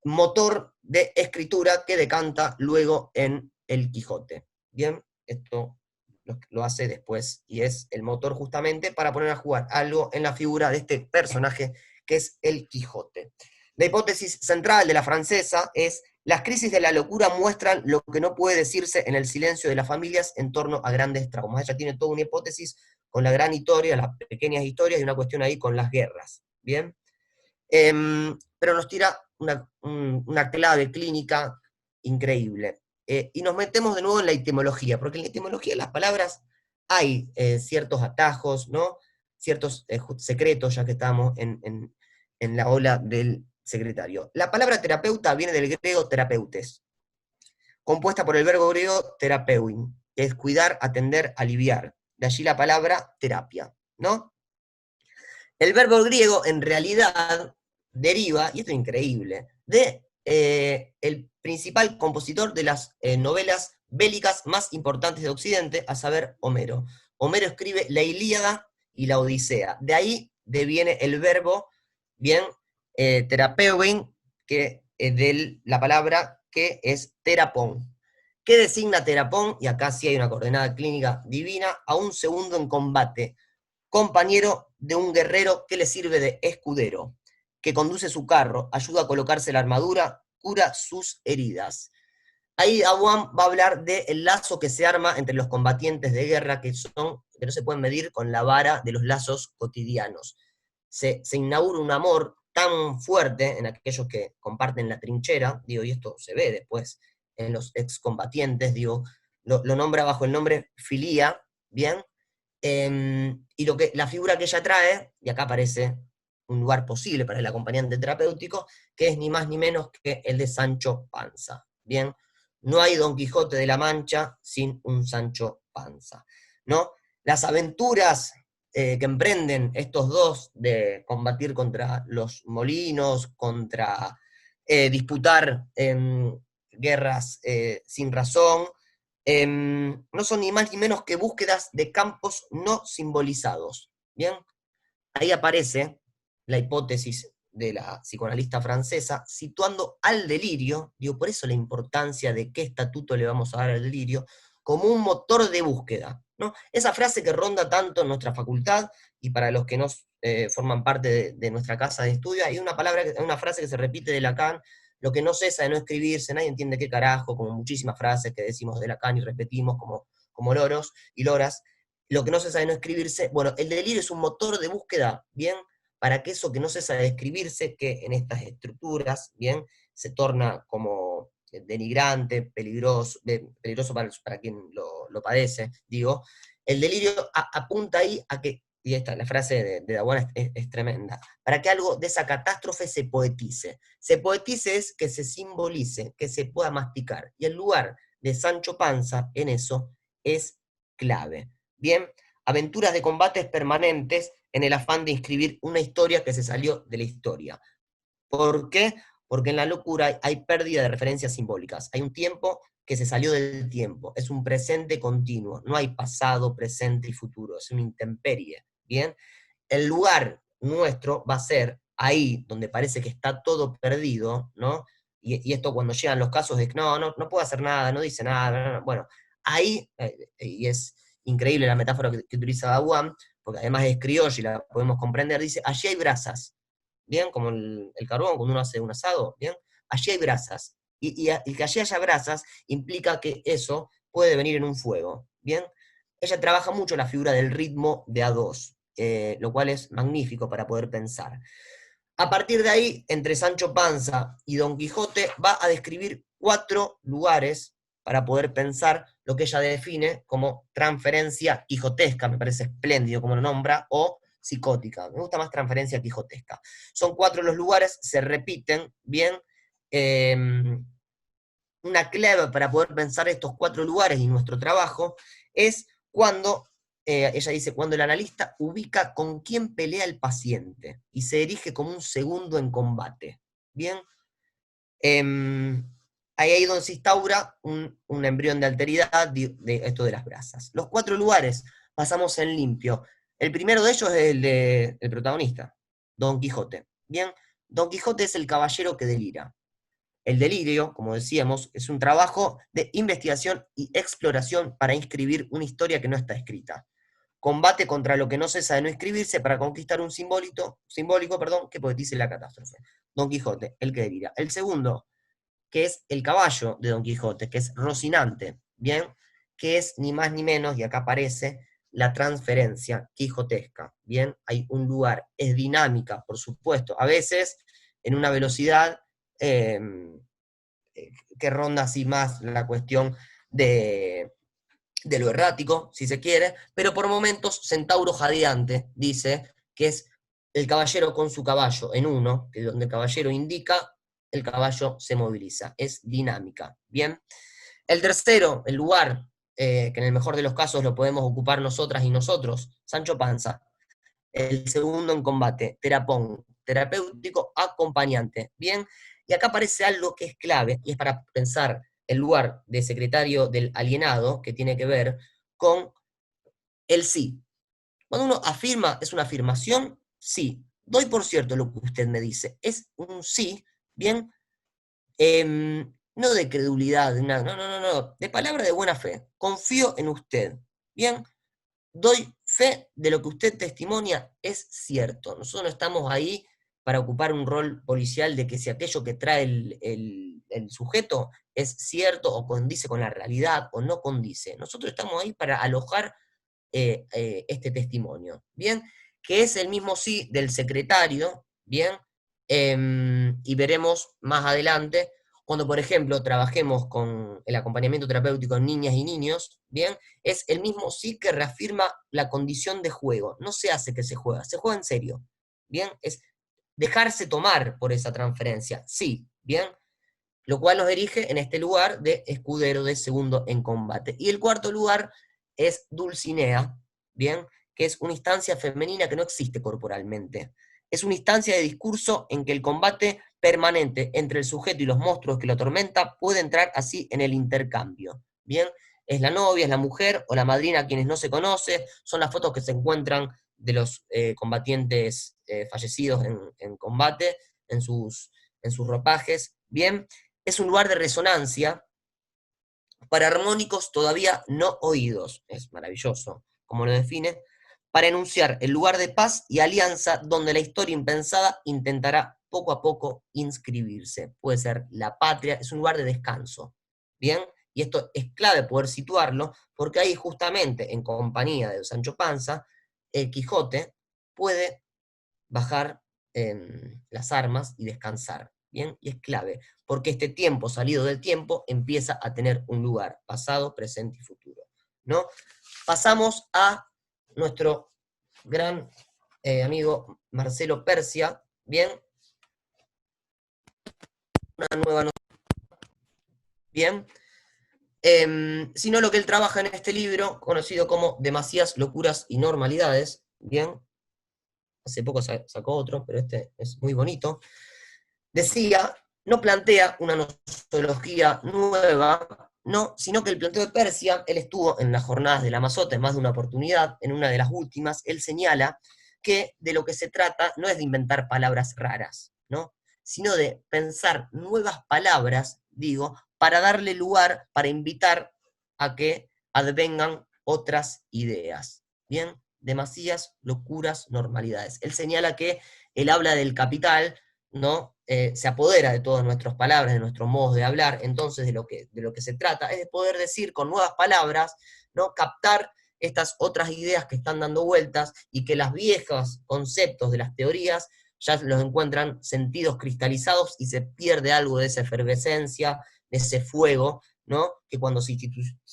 motor de escritura que decanta luego en El Quijote. Bien, esto lo hace después, y es el motor justamente para poner a jugar algo en la figura de este personaje que es El Quijote. La hipótesis central de la francesa es: las crisis de la locura muestran lo que no puede decirse en el silencio de las familias en torno a grandes traumas. Ella tiene toda una hipótesis con la gran historia, las pequeñas historias, y una cuestión ahí con las guerras. Bien, pero nos tira una clave clínica increíble. Y nos metemos de nuevo en la etimología, porque en la etimología de las palabras hay ciertos atajos, ¿no? Ciertos secretos, ya que estamos en la ola del secretario. La palabra terapeuta viene del griego terapeutes, compuesta por el verbo griego terapeuin, que es cuidar, atender, aliviar. De allí la palabra terapia, ¿no? El verbo griego en realidad deriva, y esto es increíble, de el principal compositor de las novelas bélicas más importantes de Occidente, a saber, Homero. Homero escribe la Ilíada y la Odisea. De ahí deviene el verbo, bien, terapeuin, que es de la palabra que es terapón. ¿Qué designa terapón? Y acá sí hay una coordenada clínica divina: a un segundo en combate, compañero de un guerrero que le sirve de escudero, que conduce su carro, ayuda a colocarse la armadura, cura sus heridas. Ahí Abuam va a hablar del lazo que se arma entre los combatientes de guerra, que no se pueden medir con la vara de los lazos cotidianos. Se inaugura un amor tan fuerte en aquellos que comparten la trinchera, digo, y esto se ve después en los excombatientes, digo, lo nombra bajo el nombre filía, ¿bien? Y la figura que ella trae, y acá aparece un lugar posible para el acompañante terapéutico, que es ni más ni menos que el de Sancho Panza. Bien, no hay Don Quijote de la Mancha sin un Sancho Panza, ¿no? Las aventuras que emprenden estos dos de combatir contra los molinos, contra disputar guerras sin razón, no son ni más ni menos que búsquedas de campos no simbolizados. ¿Bien? Ahí aparece la hipótesis de la psicoanalista francesa, situando al delirio, digo, por eso la importancia de qué estatuto le vamos a dar al delirio, como un motor de búsqueda, ¿no? Esa frase que ronda tanto en nuestra facultad, y para los que no forman parte de nuestra casa de estudio, hay una frase que se repite de Lacan: lo que no cesa de no escribirse, nadie entiende qué carajo, como muchísimas frases que decimos de Lacan y repetimos como loros y loras. Lo que no cesa de no escribirse, bueno, el delirio es un motor de búsqueda, ¿bien? Para que eso que no cesa de escribirse, que en estas estructuras, ¿bien? Se torna como denigrante, peligroso para quien lo padece, digo, el delirio apunta ahí a que, y esta, la frase de Dawana es tremenda, para que algo de esa catástrofe se poetice. Se poetice es que se simbolice, que se pueda masticar, y el lugar de Sancho Panza en eso es clave. Bien, aventuras de combates permanentes en el afán de inscribir una historia que se salió de la historia. ¿Por qué? Porque en la locura hay pérdida de referencias simbólicas. Hay un tiempo que se salió del tiempo. Es un presente continuo. No hay pasado, presente y futuro. Es una intemperie. ¿Bien? El lugar nuestro va a ser ahí donde parece que está todo perdido, ¿no? Y esto cuando llegan los casos de que no puedo hacer nada, no dice nada, bueno, ahí, y es increíble la metáfora que utiliza Dawan, porque además es criolla y la podemos comprender, dice: allí hay brasas, ¿bien? Como el carbón cuando uno hace un asado, ¿bien? Allí hay brasas. Y que allí haya brasas implica que eso puede venir en un fuego, ¿bien? Ella trabaja mucho la figura del ritmo de A2, lo cual es magnífico para poder pensar. A partir de ahí, entre Sancho Panza y Don Quijote, va a describir 4 lugares para poder pensar lo que ella define como transferencia quijotesca, me parece espléndido como lo nombra, o psicótica. Me gusta más transferencia quijotesca. Son 4 los lugares, se repiten bien. Eh, una clave para poder pensar estos 4 lugares y nuestro trabajo es cuando ella dice, cuando el analista ubica con quién pelea el paciente y se erige como un segundo en combate. Bien, ahí donde se instaura un embrión de alteridad de esto de las brasas. Los 4 lugares pasamos en limpio. El primero de ellos es el protagonista, Don Quijote. Bien, Don Quijote es el caballero que delira. El delirio, como decíamos, es un trabajo de investigación y exploración para inscribir una historia que no está escrita. Combate contra lo que no cesa de no escribirse para conquistar un simbólico, que poetice la catástrofe. Don Quijote, el que delira. El segundo, que es el caballo de Don Quijote, que es Rocinante, ¿bien? Que es ni más ni menos, y acá aparece, la transferencia quijotesca, ¿bien? Hay un lugar, es dinámica, por supuesto, a veces en una velocidad eh, que ronda así más la cuestión de lo errático, si se quiere, pero por momentos Centauro Jadeante dice que es el caballero con su caballo en uno, que donde el caballero indica, el caballo se moviliza, es dinámica. Bien. El tercero, el lugar, que en el mejor de los casos lo podemos ocupar nosotras y nosotros, Sancho Panza. El segundo en combate, terapón, terapéutico acompañante. Bien, y acá aparece algo que es clave, y es para pensar el lugar de secretario del alienado, que tiene que ver con el sí. Cuando uno afirma, es una afirmación, sí. Doy por cierto lo que usted me dice. Es un sí, bien, no de credulidad, no, de palabra de buena fe. Confío en usted, bien. Doy fe de lo que usted testimonia es cierto. Nosotros no estamos ahí para ocupar un rol policial de que si aquello que trae el sujeto es cierto o condice con la realidad o no condice. Nosotros estamos ahí para alojar este testimonio, ¿bien? Que es el mismo sí del secretario, ¿bien? Y veremos más adelante, cuando por ejemplo trabajemos con el acompañamiento terapéutico en niñas y niños, ¿bien? Es el mismo sí que reafirma la condición de juego, no se hace que se juega en serio, ¿bien? Es dejarse tomar por esa transferencia, sí, ¿bien? Lo cual nos dirige en este lugar de escudero de segundo en combate. Y el cuarto lugar es Dulcinea, ¿bien? Que es una instancia femenina que no existe corporalmente. Es una instancia de discurso en que el combate permanente entre el sujeto y los monstruos que lo atormenta puede entrar así en el intercambio, ¿bien? Es la novia, es la mujer o la madrina a quienes no se conoce, son las fotos que se encuentran de los combatientes fallecidos en combate, en sus ropajes, ¿bien? Es un lugar de resonancia para armónicos todavía no oídos. Es maravilloso, como lo define, para enunciar el lugar de paz y alianza donde la historia impensada intentará poco a poco inscribirse. Puede ser la patria, es un lugar de descanso. ¿Bien? Y esto es clave poder situarlo, porque ahí justamente, en compañía de Sancho Panza, el Quijote puede bajar las armas y descansar. ¿Bien? Y es clave, porque este tiempo salido del tiempo empieza a tener un lugar, pasado, presente y futuro. ¿No? Pasamos a nuestro gran amigo Marcelo Persia, ¿bien? Una nueva noticia, ¿bien? Sino lo que él trabaja en este libro, conocido como Demasiadas locuras y normalidades, ¿bien? Hace poco sacó otro, pero este es muy bonito. Decía, no plantea una nosología nueva, no, sino que el planteo de Persia, él estuvo en las jornadas de la Mazota en más de una oportunidad, en una de las últimas, él señala que de lo que se trata no es de inventar palabras raras, ¿no? Sino de pensar nuevas palabras, digo, para darle lugar, para invitar a que advengan otras ideas. ¿Bien? Demasiadas locuras, normalidades. Él señala que él habla del capital, ¿no? Se apodera de todas nuestras palabras, de nuestros modos de hablar, entonces de lo que se trata es de poder decir con nuevas palabras, ¿no? Captar estas otras ideas que están dando vueltas y que las viejas conceptos de las teorías ya los encuentran sentidos cristalizados y se pierde algo de esa efervescencia, de ese fuego, ¿no? Que cuando se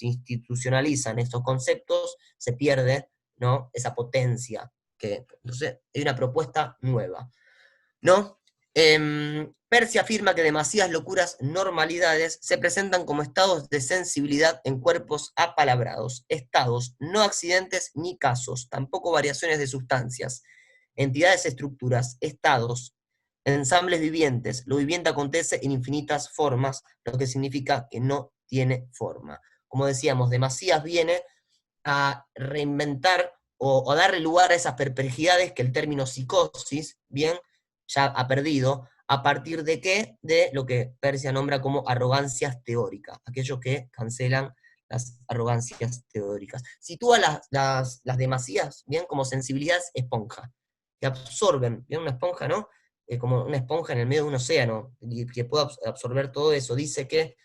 institucionalizan estos conceptos se pierde, ¿no? Esa potencia, que entonces hay una propuesta nueva, ¿no? Percy afirma que demasiadas locuras normalidades se presentan como estados de sensibilidad en cuerpos apalabrados, estados, no accidentes ni casos, tampoco variaciones de sustancias, entidades, estructuras, estados, ensambles vivientes. Lo viviente acontece en infinitas formas, lo que significa que no tiene forma. Como decíamos, demasiadas viene a reinventar o darle lugar a esas perplejidades que el término psicosis, bien, ya ha perdido, a partir de qué? De lo que Persia nombra como arrogancias teóricas, aquellos que cancelan las arrogancias teóricas. Sitúa las demasías, bien, como sensibilidades esponja, que absorben, bien, una esponja, ¿no? Como una esponja en el medio de un océano, y que puede absorber todo eso. Dice que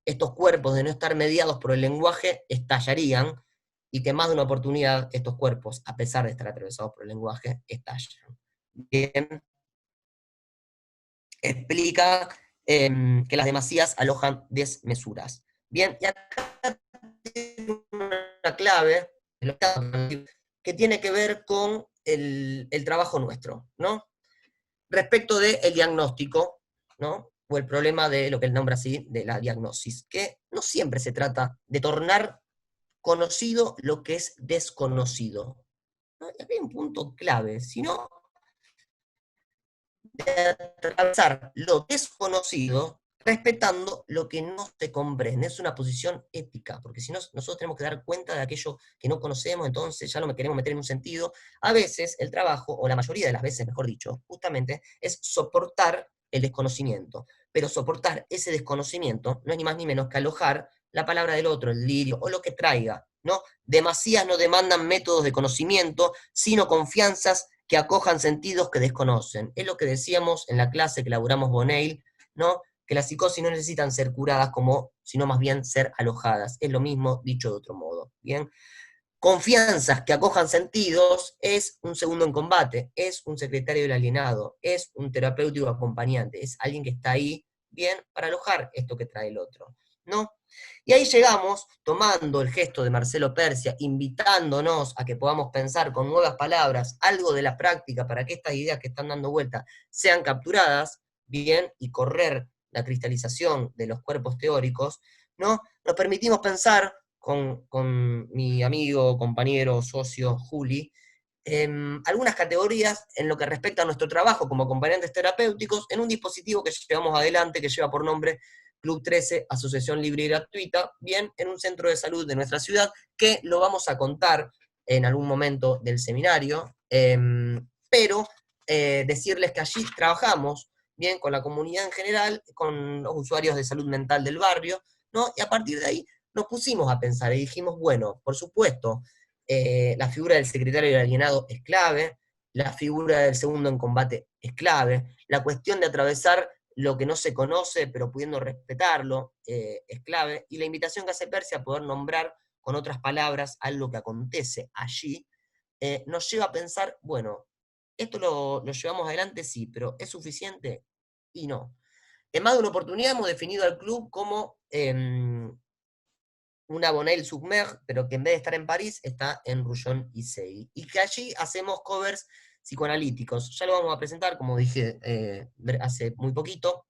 estos cuerpos, de no estar mediados por el lenguaje, estallarían, y que más de una oportunidad estos cuerpos, a pesar de estar atravesados por el lenguaje, estallan. Bien, explica que las demasías alojan desmesuras. Bien, y acá tiene una clave que tiene que ver con el trabajo nuestro, ¿no? Respecto del diagnóstico, ¿no? O el problema de lo que él nombra así, de la diagnosis, que no siempre se trata de tornar conocido lo que es desconocido. ¿No? Y aquí hay un punto clave, sino de atravesar lo desconocido respetando lo que no se comprende. Es una posición ética, porque si no, nosotros tenemos que dar cuenta de aquello que no conocemos, entonces ya no me queremos meter en un sentido. A veces el trabajo, o la mayoría de las veces, mejor dicho, justamente es soportar el desconocimiento. Pero soportar ese desconocimiento no es ni más ni menos que alojar la palabra del otro, el lirio, o lo que traiga, ¿no? Demasías no demandan métodos de conocimiento, sino confianzas que acojan sentidos que desconocen. Es lo que decíamos en la clase que elaboramos Boneil, ¿no? Que las psicosis no necesitan ser curadas como, sino más bien ser alojadas. Es lo mismo dicho de otro modo, ¿bien? Confianzas que acojan sentidos es un segundo en combate, es un secretario del alienado, es un terapéutico acompañante, es alguien que está ahí, bien, para alojar esto que trae el otro, ¿no? Y ahí llegamos, tomando el gesto de Marcelo Persia, invitándonos a que podamos pensar con nuevas palabras algo de la práctica para que estas ideas que están dando vuelta sean capturadas, bien, y correr la cristalización de los cuerpos teóricos, ¿no? Nos permitimos pensar con mi amigo, compañero, socio, Juli, algunas categorías en lo que respecta a nuestro trabajo como acompañantes terapéuticos en un dispositivo que llevamos adelante, que lleva por nombre Club 13, Asociación Libre y Gratuita, bien, en un centro de salud de nuestra ciudad, que lo vamos a contar en algún momento del seminario, pero decirles que allí trabajamos, bien, con la comunidad en general, con los usuarios de salud mental del barrio, ¿no? Y a partir de ahí nos pusimos a pensar y dijimos, bueno, por supuesto, la figura del secretario del alienado es clave, la figura del segundo en combate es clave, la cuestión de atravesar lo que no se conoce, pero pudiendo respetarlo, es clave, y la invitación que hace Persia a poder nombrar con otras palabras algo que acontece allí, nos lleva a pensar, bueno, esto lo llevamos adelante, sí, pero ¿es suficiente? Y no. En más de una oportunidad hemos definido al club como una Bonneuil Submerge, pero que en vez de estar en París, está en Roullon y Segui. Y que allí hacemos covers psicoanalíticos. Ya lo vamos a presentar, como dije hace muy poquito.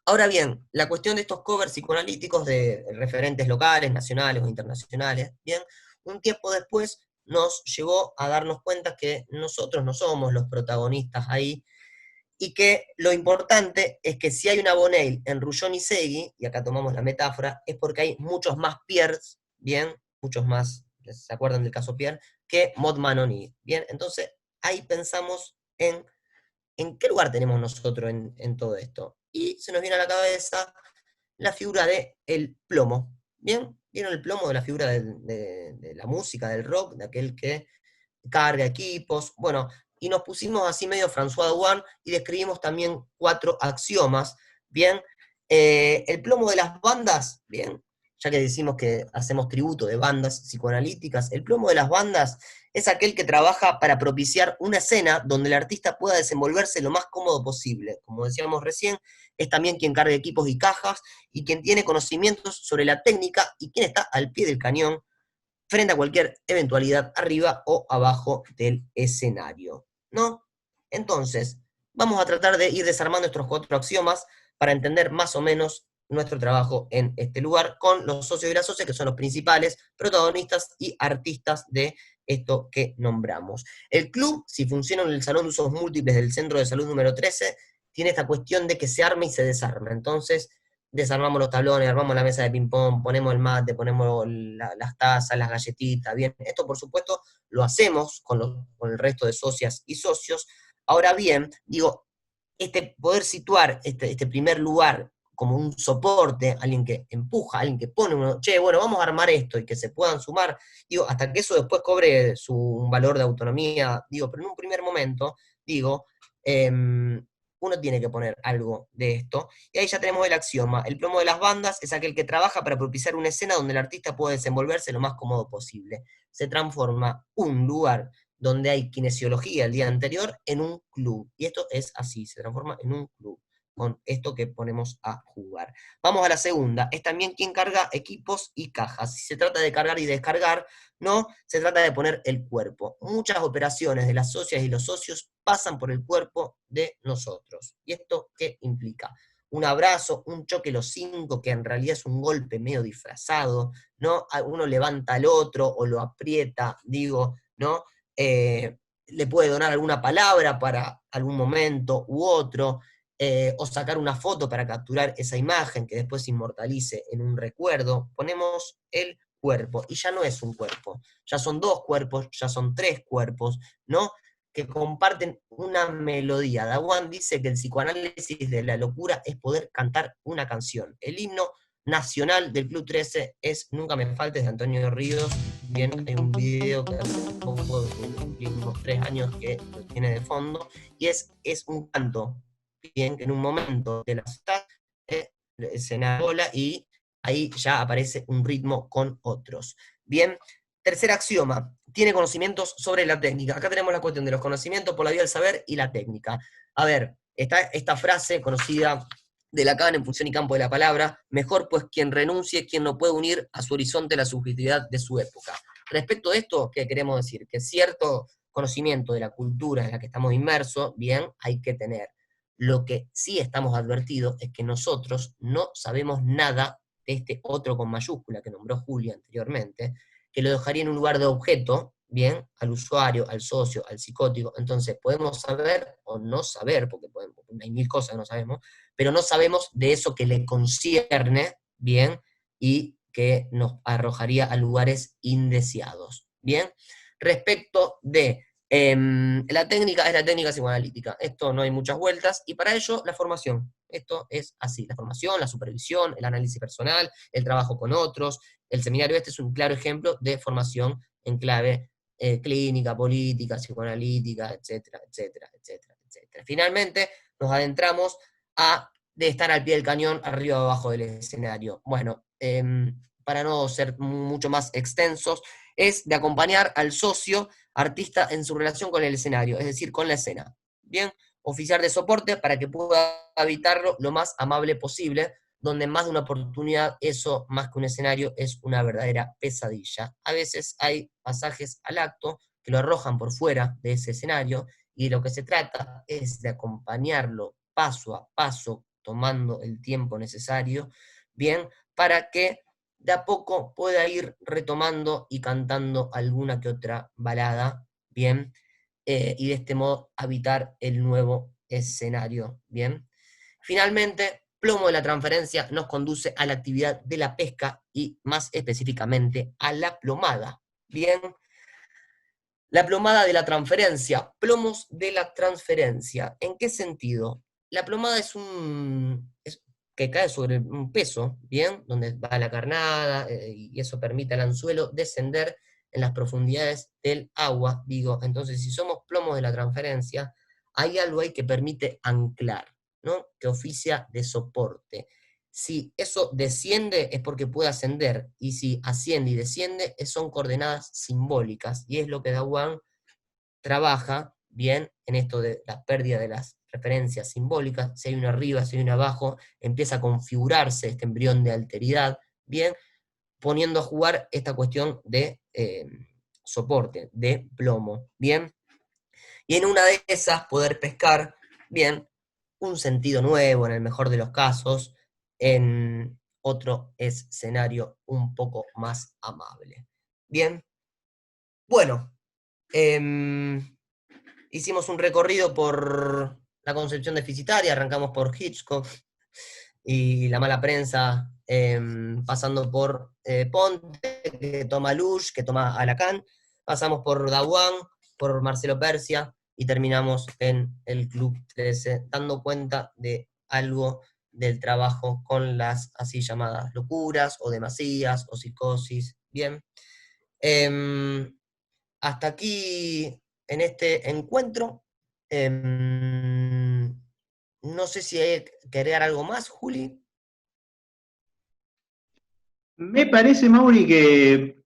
Ahora bien, la cuestión de estos covers psicoanalíticos de referentes locales, nacionales o internacionales, bien, un tiempo después nos llevó a darnos cuenta que nosotros no somos los protagonistas ahí, y que lo importante es que si hay una Bonneuil en Roullon y Segui, y acá tomamos la metáfora, es porque hay muchos más Pierres, bien, muchos más, ¿se acuerdan del caso Pierre? Que Maud Manoni, bien, entonces ahí pensamos en qué lugar tenemos nosotros en todo esto. Y se nos viene a la cabeza la figura de el plomo, ¿bien? ¿Vieron el plomo de la figura de la música, del rock, de aquel que carga equipos? Bueno, y nos pusimos así medio François Douin y describimos también 4 axiomas, ¿bien? El plomo de las bandas, ¿bien? Ya que decimos que hacemos tributo de bandas psicoanalíticas, el plomo de las bandas es aquel que trabaja para propiciar una escena donde el artista pueda desenvolverse lo más cómodo posible. Como decíamos recién, es también quien carga equipos y cajas y quien tiene conocimientos sobre la técnica y quien está al pie del cañón frente a cualquier eventualidad arriba o abajo del escenario, ¿no? Entonces, vamos a tratar de ir desarmando estos 4 axiomas para entender más o menos nuestro trabajo en este lugar con los socios y las socias, que son los principales protagonistas y artistas de esto que nombramos. El club, si funciona en el Salón de Usos Múltiples del Centro de Salud número 13, tiene esta cuestión de que se arma y se desarma. Entonces, desarmamos los tablones, armamos la mesa de ping-pong, ponemos el mate, ponemos las tazas, las galletitas, bien. Esto, por supuesto, lo hacemos con el resto de socias y socios. Ahora bien, digo, poder situar este primer lugar como un soporte, alguien que empuja, alguien que pone uno, che, bueno, vamos a armar esto y que se puedan sumar, digo, hasta que eso después cobre un valor de autonomía, digo, pero en un primer momento, digo, uno tiene que poner algo de esto, y ahí ya tenemos el axioma. El plomo de las bandas es aquel que trabaja para propiciar una escena donde el artista puede desenvolverse lo más cómodo posible. Se transforma un lugar donde hay kinesiología el día anterior en un club. Y esto es así, se transforma en un club con esto que ponemos a jugar. Vamos a la segunda, es también quien carga equipos y cajas. Si se trata de cargar y descargar, no, se trata de poner el cuerpo. Muchas operaciones de las socias y los socios pasan por el cuerpo de nosotros. ¿Y esto qué implica? Un abrazo, un choque los 5, que en realidad es un golpe medio disfrazado, ¿no? Uno levanta al otro o lo aprieta, digo, ¿no? Le puede donar alguna palabra para algún momento u otro, o sacar una foto para capturar esa imagen que después se inmortalice en un recuerdo. Ponemos el cuerpo, y ya no es un cuerpo, ya son 2 cuerpos, ya son 3 cuerpos, ¿no? Que comparten una melodía. Dawan dice que el psicoanálisis de la locura es poder cantar una canción. El himno nacional del Club 13 es Nunca me faltes, de Antonio Ríos. Bien, hay un video que hace poco, unos 3 años, que lo tiene de fondo, y es un canto, bien, que en un momento de la ciudad se enarbola y ahí ya aparece un ritmo con otros. Bien, tercer axioma, tiene conocimientos sobre la técnica. Acá tenemos la cuestión de los conocimientos por la vía del saber y la técnica. A ver, está esta frase conocida de Lacan en Función y Campo de la Palabra: mejor pues quien renuncie, quien no puede unir a su horizonte la subjetividad de su época. Respecto a esto, ¿qué queremos decir? Que cierto conocimiento de la cultura en la que estamos inmersos, bien, hay que tener. Lo que sí estamos advertidos es que nosotros no sabemos nada de este otro con mayúscula que nombró Julia anteriormente, que lo dejaría en un lugar de objeto, bien, al usuario, al socio, al psicótico. Entonces podemos saber o no saber, porque hay 1000 cosas que no sabemos, pero no sabemos de eso que le concierne, bien, y que nos arrojaría a lugares indeseados. Bien, respecto de la técnica, es la técnica psicoanalítica. Esto no hay muchas vueltas, y para ello la formación. Esto es así, la formación, la supervisión, el análisis personal, el trabajo con otros. El seminario este es un claro ejemplo de formación en clave clínica, política, psicoanalítica, etcétera, etcétera, etcétera, etcétera. Finalmente nos adentramos de estar al pie del cañón, arriba o abajo del escenario. Bueno, para no ser mucho más extensos, es de acompañar al socio artista en su relación con el escenario, es decir, con la escena. Bien, oficiar de soporte para que pueda habitarlo lo más amable posible, donde en más de una oportunidad eso, más que un escenario, es una verdadera pesadilla. A veces hay pasajes al acto que lo arrojan por fuera de ese escenario, y lo que se trata es de acompañarlo paso a paso, tomando el tiempo necesario, bien, para que de a poco pueda ir retomando y cantando alguna que otra balada, bien, y de este modo habitar el nuevo escenario, bien. Finalmente, plomo de la transferencia nos conduce a la actividad de la pesca, y más específicamente a la plomada, bien. La plomada de la transferencia, plomos de la transferencia. ¿En qué sentido? La plomada es que cae sobre un peso, ¿bien? Donde va la carnada, y eso permite al anzuelo descender en las profundidades del agua, digo. Entonces, si somos plomos de la transferencia, hay algo ahí que permite anclar, ¿no? Que oficia de soporte. Si eso desciende es porque puede ascender, y si asciende y desciende son coordenadas simbólicas, y es lo que Dawan trabaja bien en esto de la pérdida de las referencias simbólicas. Si hay una arriba, si hay una abajo, empieza a configurarse este embrión de alteridad, bien, poniendo a jugar esta cuestión de soporte, de plomo, bien. Y en una de esas poder pescar Bien, un sentido nuevo en el mejor de los casos, en otro escenario un poco más amable. Bien, bueno, hicimos un recorrido por la concepción deficitaria, arrancamos por Hitchcock y la mala prensa, pasando por Ponte, que toma Lush, que toma a Lacan, pasamos por Dawan, por Marcelo Persia, y terminamos en el Club 13, dando cuenta de algo del trabajo con las así llamadas locuras, o demasías, o psicosis. Bien. Em, Hasta aquí en este encuentro. No sé si hay que agregar algo más, Juli. Me parece, Mauri, que,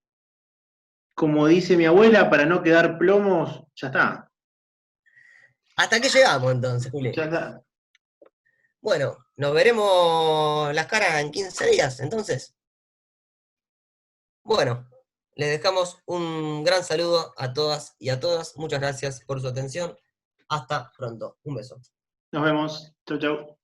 como dice mi abuela, para no quedar plomos, ya está. ¿Hasta qué llegamos entonces, Juli? Ya está. Bueno, nos veremos las caras en 15 días, entonces. Bueno, les dejamos un gran saludo a todas y a todas. Muchas gracias por su atención. Hasta pronto. Un beso. Nos vemos. Chau, chau.